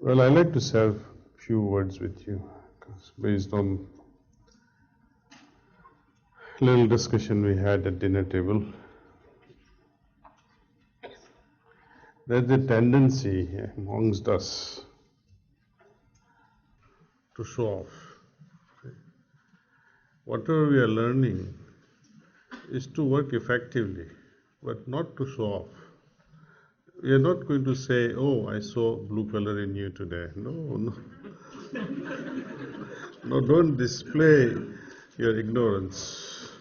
Well, I like to share a few words with you, 'cause based on a little discussion we had at dinner table. There's a tendency amongst us to show off. Whatever we are learning is to work effectively, but not to show off. We are not going to say, "Oh, I saw blue color in you today." No, no. No, don't display your ignorance.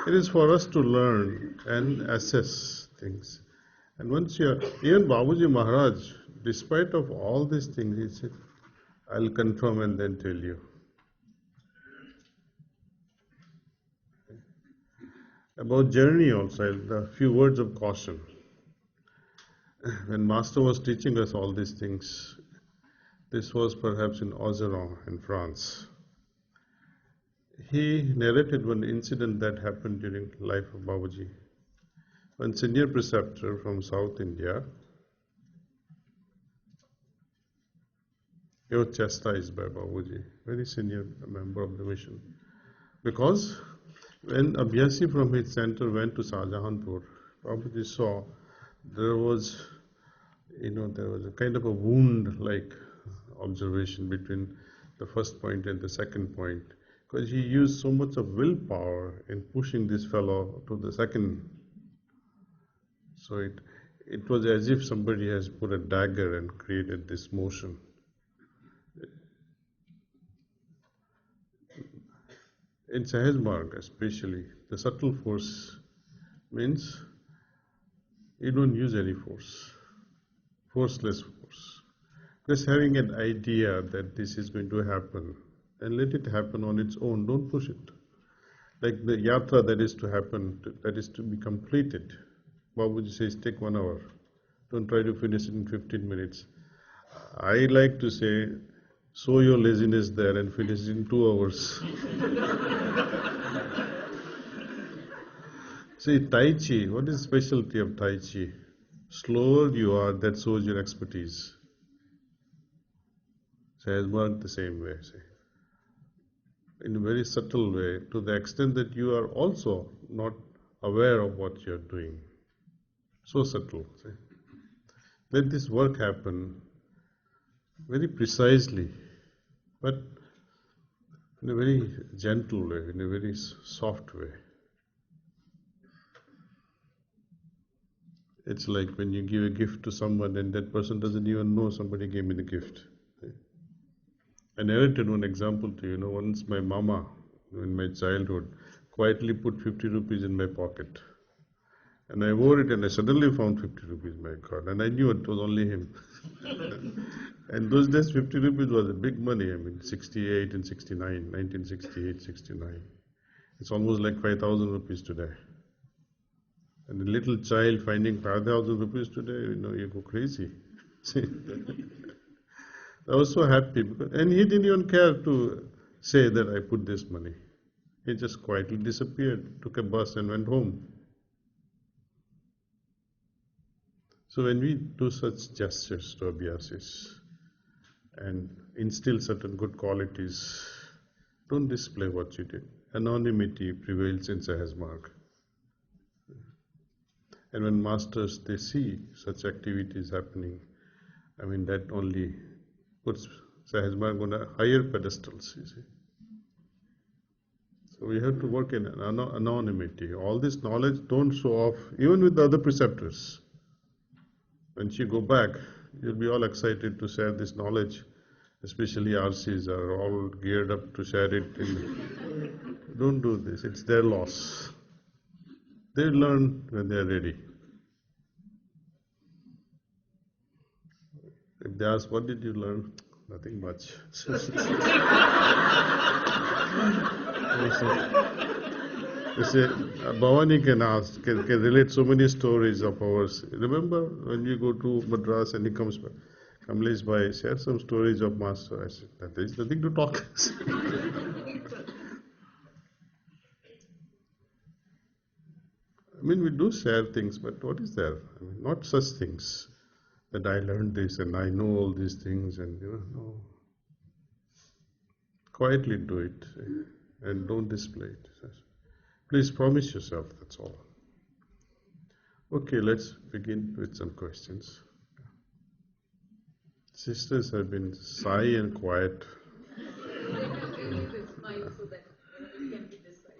It is for us to learn and assess things. And once you're, even Babuji Maharaj, despite of all these things, he said, "I'll confirm and then tell you." About journey also, a few words of caution. When Master was teaching us all these things, this was perhaps in Ozeron in France. He narrated one incident that happened during the life of Babuji. One senior preceptor from South India, he was chastised by Babuji, very senior member of the mission. Because when Abhyasi from his center went to Shahjahanpur, Babuji saw there was a kind of a wound-like observation between the first point and the second point, because he used so much of willpower in pushing this fellow to the second. So it was as if somebody has put a dagger and created this motion. In Sahaj Marg especially, the subtle force means you don't use any force, forceless force. Just having an idea that this is going to happen and let it happen on its own, don't push it. Like the yatra that is to happen, that is to be completed. Babuji says take 1 hour. Don't try to finish it in 15 minutes. I like to say, sow your laziness there and finish it in 2 hours. See, Tai Chi, what is the specialty of Tai Chi? Slower you are, that shows your expertise. Sahaj Marg the same way, see. In a very subtle way, to the extent that you are also not aware of what you are doing. So subtle, see. Let this work happen very precisely, but in a very gentle way, in a very soft way. It's like when you give a gift to someone and that person doesn't even know somebody gave me the gift. I narrated one example to you. Once my mama, in my childhood, quietly put 50 rupees in my pocket. And I wore it and I suddenly found 50 rupees, my God. And I knew it was only him. And those days 50 rupees was a big money. 68 and 69, 1968, 69. It's almost like 5,000 rupees today. And a little child finding 5,000 rupees today, you go crazy. I was so happy, and he didn't even care to say that I put this money. He just quietly disappeared, took a bus and went home. So when we do such gestures to Abhyasis and instill certain good qualities, don't display what you did. Anonymity prevails in Sahaj Marg. And when masters, they see such activities happening, that only puts Sahaj Marg on a higher pedestal, you see. So we have to work in anonymity. All this knowledge, don't show off, even with the other preceptors. When you go back, you'll be all excited to share this knowledge, especially RCs are all geared up to share it. Don't do this, it's their loss. They'll learn when they're ready. If they ask, what did you learn? Nothing much. You say, Bhavani can relate so many stories of ours. Remember when we go to Madras and he comes back, Kamlesh Bhai, share some stories of Master. I said, there is nothing to talk. mean, we do share things, but what is there? I mean, not such things that I learned this and I know all these things and no. Quietly do it and don't display it. Please promise yourself, that's all. Okay, let's begin with some questions. Sisters have been shy and quiet.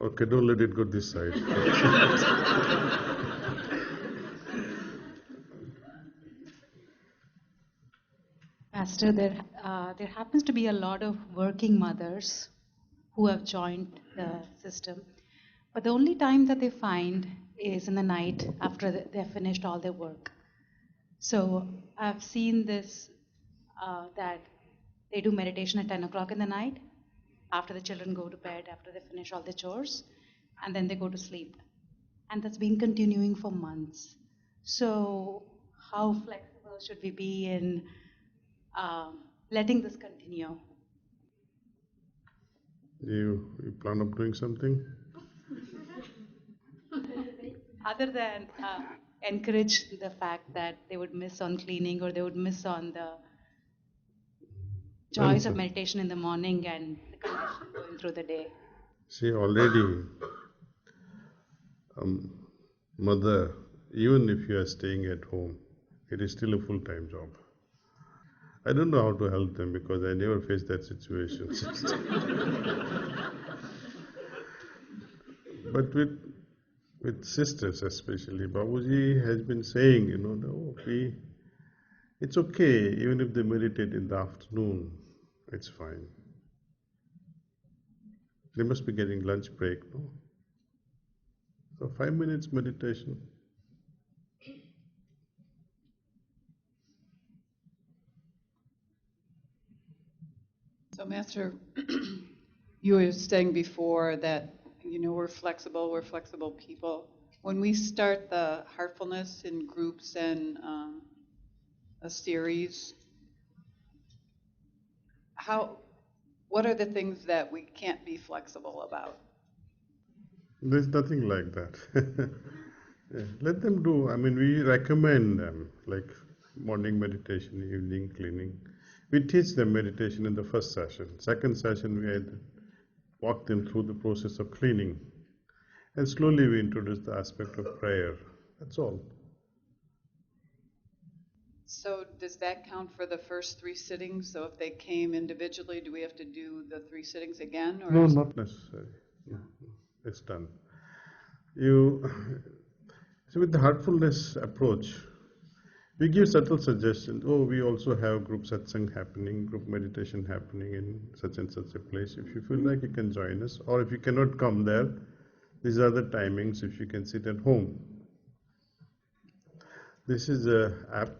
Okay, don't let it go this side. Pastor, there happens to be a lot of working mothers who have joined the system, but the only time that they find is in the night after they've finished all their work. So I've seen this that they do meditation at 10 o'clock in the night after the children go to bed, after they finish all the chores, and then they go to sleep. And that's been continuing for months. So, how flexible should we be in letting this continue? You plan on doing something? Other than encourage the fact that they would miss on cleaning or they would miss on the joys of meditation in the morning and the condition going through the day. See, already, mother, even if you are staying at home, it is still a full-time job. I don't know how to help them because I never faced that situation. But with sisters especially, Babuji has been saying, no, it's okay, even if they meditate in the afternoon, it's fine. They must be getting lunch break, no? So 5 minutes meditation. So, Master, you were saying before that, we're flexible people. When we start the heartfulness in groups and a series, what are the things that we can't be flexible about? There's nothing like that. Yeah, let them do. I mean, we recommend them, like morning meditation, evening cleaning. We teach them meditation in the first session. Second session, we walk them through the process of cleaning. And slowly we introduce the aspect of prayer. That's all. So does that count for the first 3 sittings? So if they came individually, do we have to do the 3 sittings again? Or No, not necessary. No, it's done. So with the heartfulness approach, we give subtle suggestions. Oh, we also have group satsang happening, group meditation happening in such and such a place. If you feel like you can join us, or if you cannot come there, these are the timings if you can sit at home. This is a app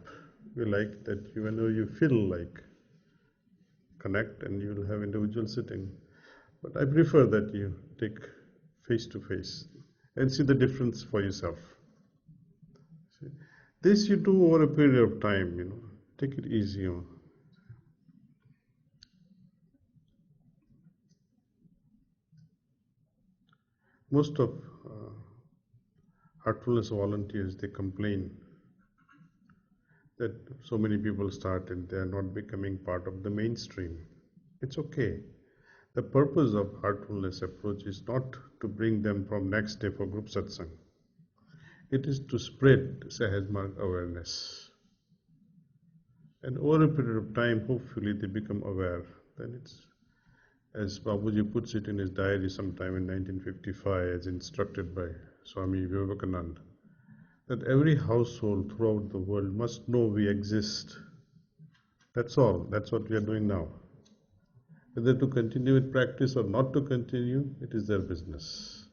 we like that whenever you feel like connect and you will have individual sitting. But I prefer that you take face to face and see the difference for yourself. See, this you do over a period of time, take it easy. Most of heartfulness volunteers, they complain that so many people start and they are not becoming part of the mainstream. It's okay. The purpose of heartfulness approach is not to bring them from next day for group satsang. It is to spread Sahaj Marg awareness. And over a period of time, hopefully they become aware. Then it's, as Babuji puts it in his diary sometime in 1955, as instructed by Swami Vivekananda, that every household throughout the world must know we exist. That's all. That's what we are doing now. Whether to continue with practice or not to continue, it is their business.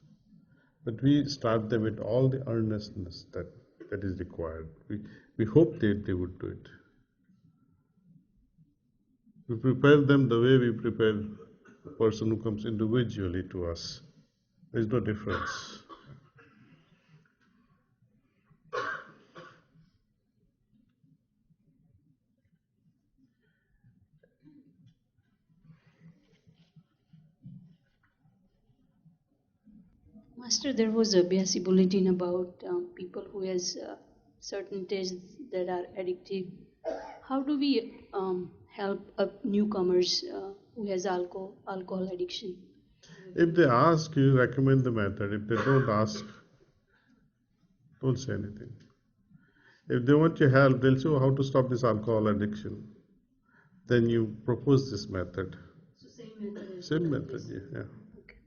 But we start them with all the earnestness that is required. We hope they would do it. We prepare them the way we prepare a person who comes individually to us. There is no difference. Master, there was a BSc bulletin about people who has certain tastes that are addictive. How do we help newcomers who has alcohol addiction? If they ask, you recommend the method. If they don't ask, don't say anything. If they want your help, they'll say, "Oh, how to stop this alcohol addiction." Then you propose this method. So same method. Same method, yeah. Okay.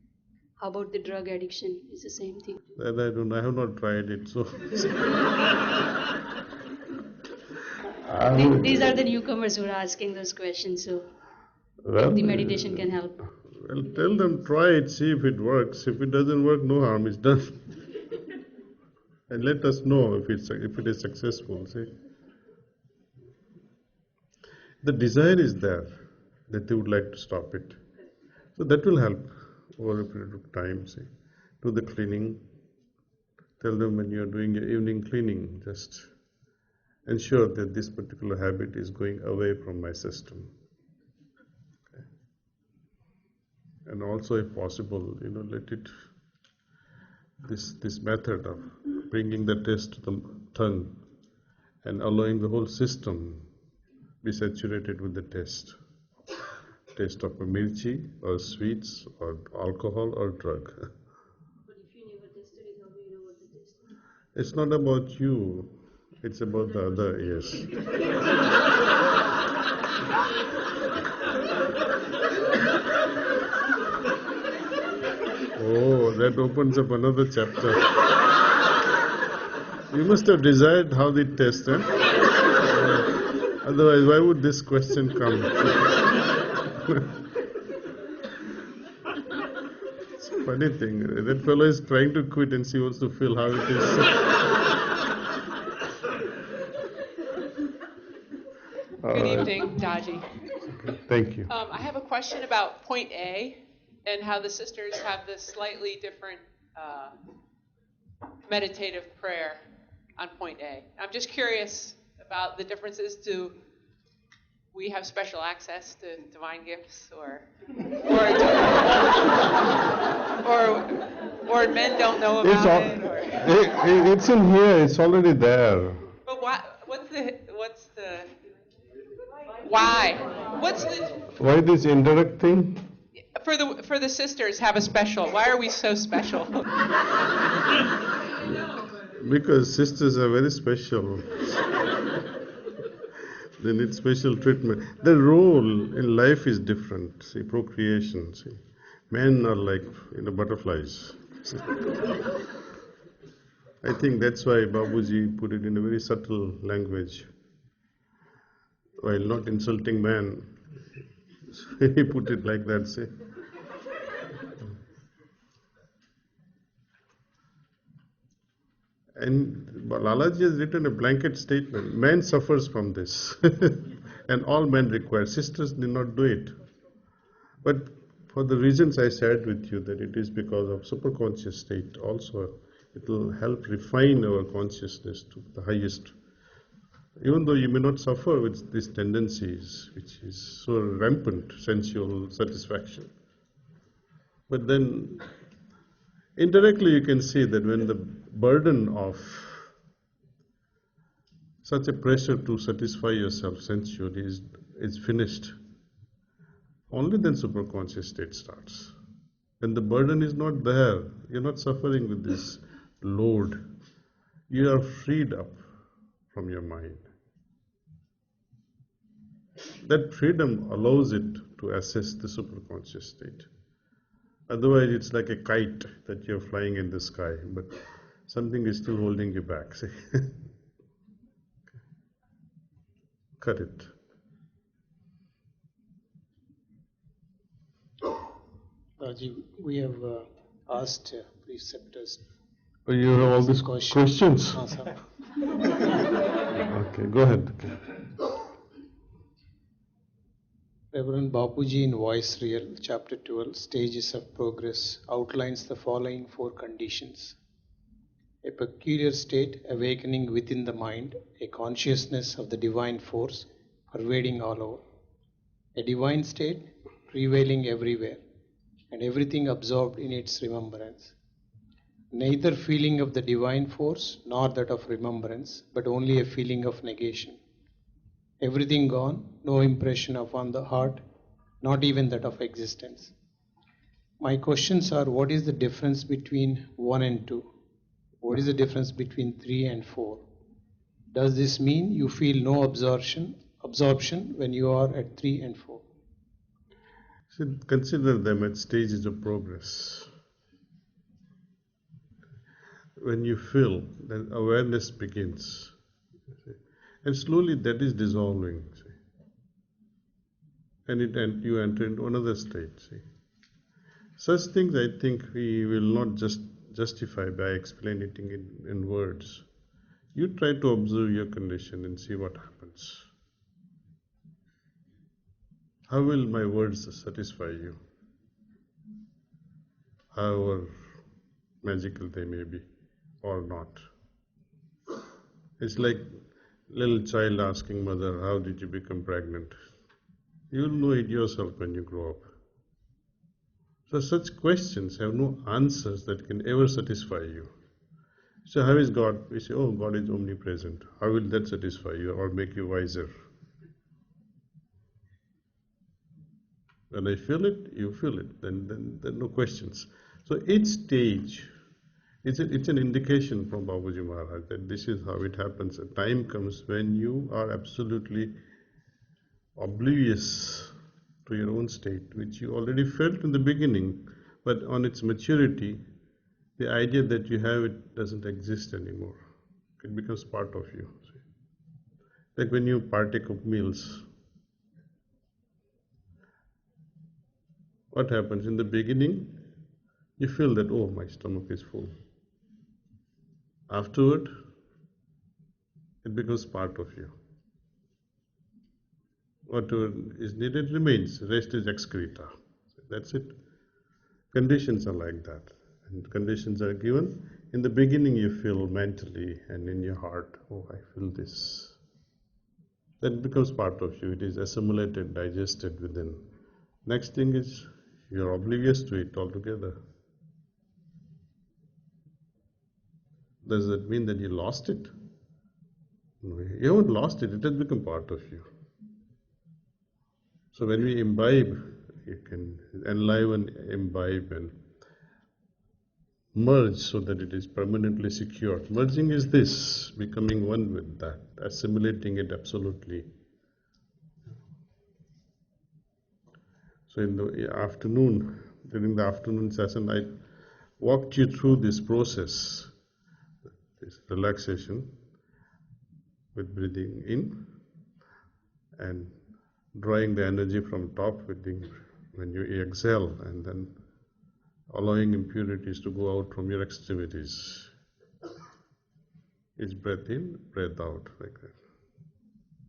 How about the drug addiction? Is the same thing? That I don't. I have not tried it, so. These are the newcomers who are asking those questions. So Well, the meditation can help. Well, tell them, try it, see if it works. If it doesn't work, no harm is done. And let us know if it is successful. See, the desire is there that they would like to stop it. So that will help over a period of time. See, do the cleaning. Tell them when you are doing your evening cleaning, just ensure that this particular habit is going away from my system. Okay. And also, if possible, let it. This method of bringing the taste to the tongue and allowing the whole system be saturated with the taste of a mirchi or sweets or alcohol or drug. But if you never tested it, how do you know what the taste is? It's not about you, it's about the other, yes. Oh, that opens up another chapter. You must have desired how they test, eh? Otherwise, why would this question come? It's a funny thing. That fellow is trying to quit and she wants to feel how it is. Good evening, Daji. Thank you. I have a question about point A and how the sisters have this slightly different meditative prayer on point A. I'm just curious about the differences. Do we have special access to divine gifts, or men don't know about it? Or? It's in here. It's already there. But what's the why? Why this indirect thing? For the sisters have a special. Why are we so special? Because sisters are very special. They need special treatment. Their role in life is different. See, procreation. See, men are like butterflies. I think that's why Babuji put it in a very subtle language, while not insulting man. He put it like that. See. And Lalaji has written a blanket statement. Man suffers from this. And all men require. Sisters did not do it. But for the reasons I shared with you, that it is because of superconscious state also, it will help refine our consciousness to the highest. Even though you may not suffer with these tendencies, which is so rampant, sensual satisfaction. But then indirectly, you can see that when the burden of such a pressure to satisfy yourself sensually is finished, only then superconscious state starts. When the burden is not there, you're not suffering with this load. You are freed up from your mind. That freedom allows it to assess the superconscious state. Otherwise, it's like a kite that you're flying in the sky, but something is still holding you back. See? Cut it. Rajiv, we have asked preceptors. Oh, you have all these questions? Okay, go ahead. Okay. Reverend Bapuji in Voice Real, Chapter 12, Stages of Progress, outlines the following 4 conditions. A peculiar state awakening within the mind, a consciousness of the divine force pervading all over, a divine state prevailing everywhere, and everything absorbed in its remembrance. Neither feeling of the divine force nor that of remembrance, but only a feeling of negation. Everything gone, no impression upon the heart, not even that of existence. My questions are, what is the difference between 1 and 2? What is the difference between 3 and 4? Does this mean you feel no absorption when you are at 3 and 4? So consider them at stages of progress. When you feel, then awareness begins. And slowly that is dissolving. See. And you enter into another state. See. Such things I think we will not just justify by explaining it in words. You try to observe your condition and see what happens. How will my words satisfy you? However magical they may be or not. It's like little child asking mother, how did you become pregnant? You'll know it yourself when you grow up. So such questions have no answers that can ever satisfy you. So how is God? We say, oh, God is omnipresent. How will that satisfy you or make you wiser? When I feel it, you feel it. Then there are no questions. So each stage, it's an indication from Babaji Maharaj that this is how it happens. A time comes when you are absolutely oblivious to your own state, which you already felt in the beginning, but on its maturity, the idea that you have it doesn't exist anymore. It becomes part of you. See? Like when you partake of meals, what happens? In the beginning, you feel that, oh, my stomach is full. Afterward, it becomes part of you. Whatever is needed remains, rest is excreta. That's it. Conditions are like that. And conditions are given. In the beginning, you feel mentally and in your heart, oh, I feel this. That becomes part of you. It is assimilated, digested within. Next thing is, you're oblivious to it altogether. Does that mean that you lost it? No, you haven't lost it. It has become part of you. So when we imbibe, you can enliven, imbibe, and merge so that it is permanently secured. Merging is this, becoming one with that, assimilating it absolutely. So in the afternoon, during the afternoon session, I walked you through this process, this relaxation with breathing in and drawing the energy from top when you exhale, and then allowing impurities to go out from your extremities. It's breath in, breath out, like that.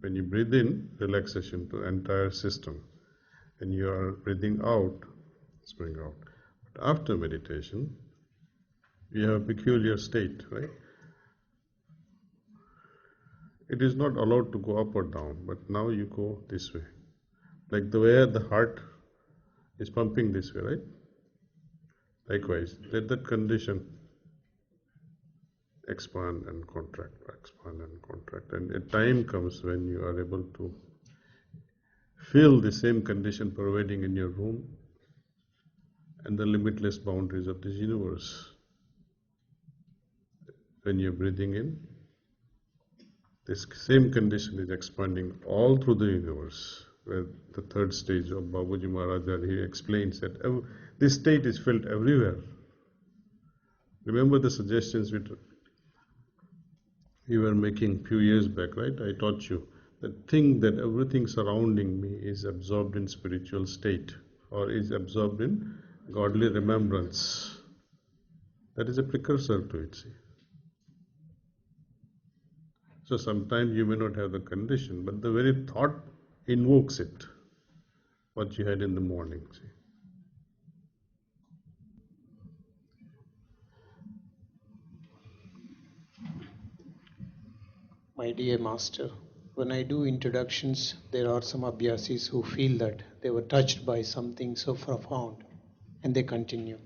When you breathe in, relaxation to the entire system. When you are breathing out, it's going out. But after meditation, we have a peculiar state, right? It is not allowed to go up or down, but now you go this way. Like the way the heart is pumping this way, right? Likewise, let that condition expand and contract, expand and contract. And a time comes when you are able to feel the same condition pervading in your room and the limitless boundaries of this universe. When you're breathing in, this same condition is expanding all through the universe. Where the third stage of Babaji Maharaj, he explains that this state is felt everywhere. Remember the suggestions we were making a few years back, right? I taught you that think that everything surrounding me is absorbed in spiritual state or is absorbed in godly remembrance. That is a precursor to it, see. So sometimes you may not have the condition, but the very thought invokes it, what you had in the morning, see. My dear Master, when I do introductions, there are some abhyasis who feel that they were touched by something so profound and they continue.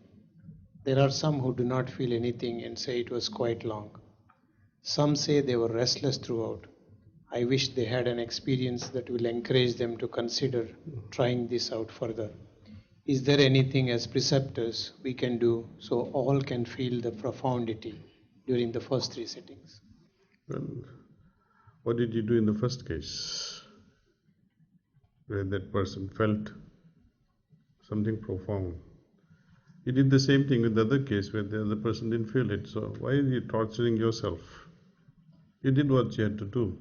There are some who do not feel anything and say it was quite long. Some say they were restless throughout. I wish they had an experience that will encourage them to consider trying this out further. Is there anything as preceptors we can do so all can feel the profundity during the first 3 sittings? Well, what did you do in the first case, where that person felt something profound? You did the same thing with the other case where the other person didn't feel it. So why are you torturing yourself? You did what you had to do.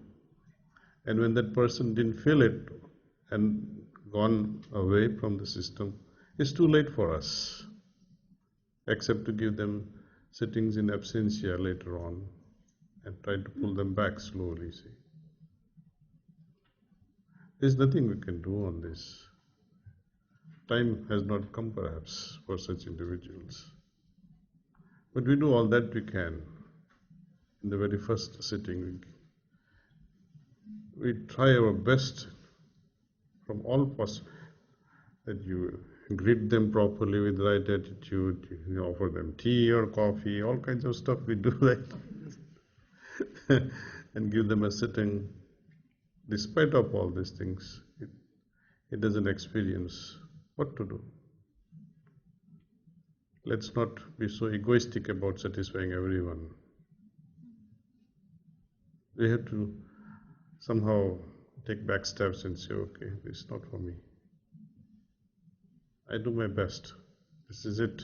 And when that person didn't feel it and gone away from the system, it's too late for us, except to give them sittings in absentia later on and try to pull them back slowly, see. There's nothing we can do on this. Time has not come perhaps for such individuals. But we do all that we can. In the very first sitting, we try our best from all possible that you greet them properly with the right attitude, you offer them tea or coffee, all kinds of stuff we do that and give them a sitting. Despite of all these things, it doesn't experience what to do. Let's not be so egoistic about satisfying everyone. We have to somehow take back steps and say, okay, this is not for me. I do my best. This is it.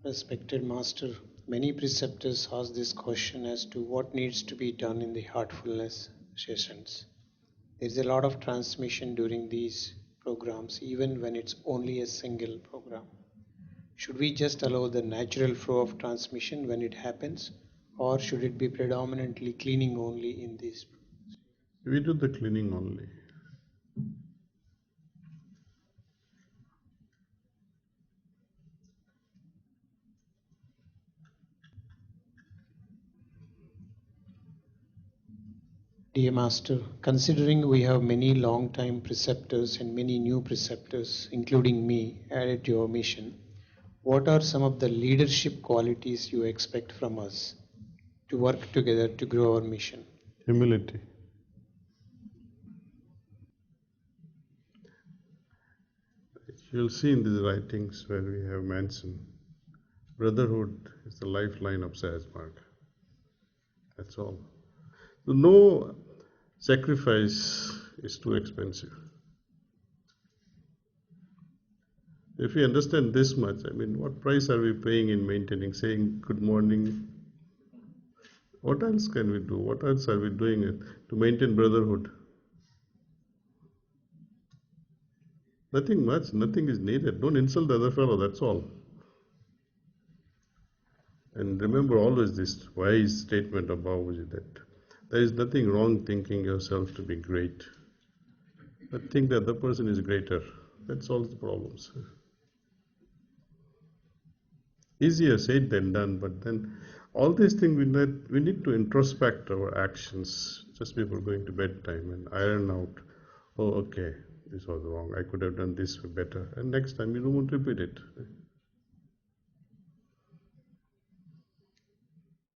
Respected Master, many preceptors ask this question as to what needs to be done in the heartfulness sessions. There is a lot of transmission during these programs, even when it's only a single program. Should we just allow the natural flow of transmission when it happens, or should it be predominantly cleaning only in these? We do the cleaning only. Dear Master, considering we have many long-time preceptors and many new preceptors, including me, added to our mission, what are some of the leadership qualities you expect from us to work together to grow our mission? Humility. You'll see in these writings where we have mentioned brotherhood is the lifeline of Sahaj Marg. That's all. So no sacrifice is too expensive. If we understand this much, I mean, what price are we paying in maintaining, saying good morning? What else can we do? What else are we doing to maintain brotherhood? Nothing much, nothing is needed. Don't insult the other fellow, that's all. And remember always this wise statement of Babaji that there is nothing wrong thinking yourself to be great, but think that the person is greater. That solves the problems. Easier said than done, but then all these things we need to introspect our actions just before going to bedtime and iron out, oh, okay, this was wrong, I could have done this better, and next time you don't want to repeat it.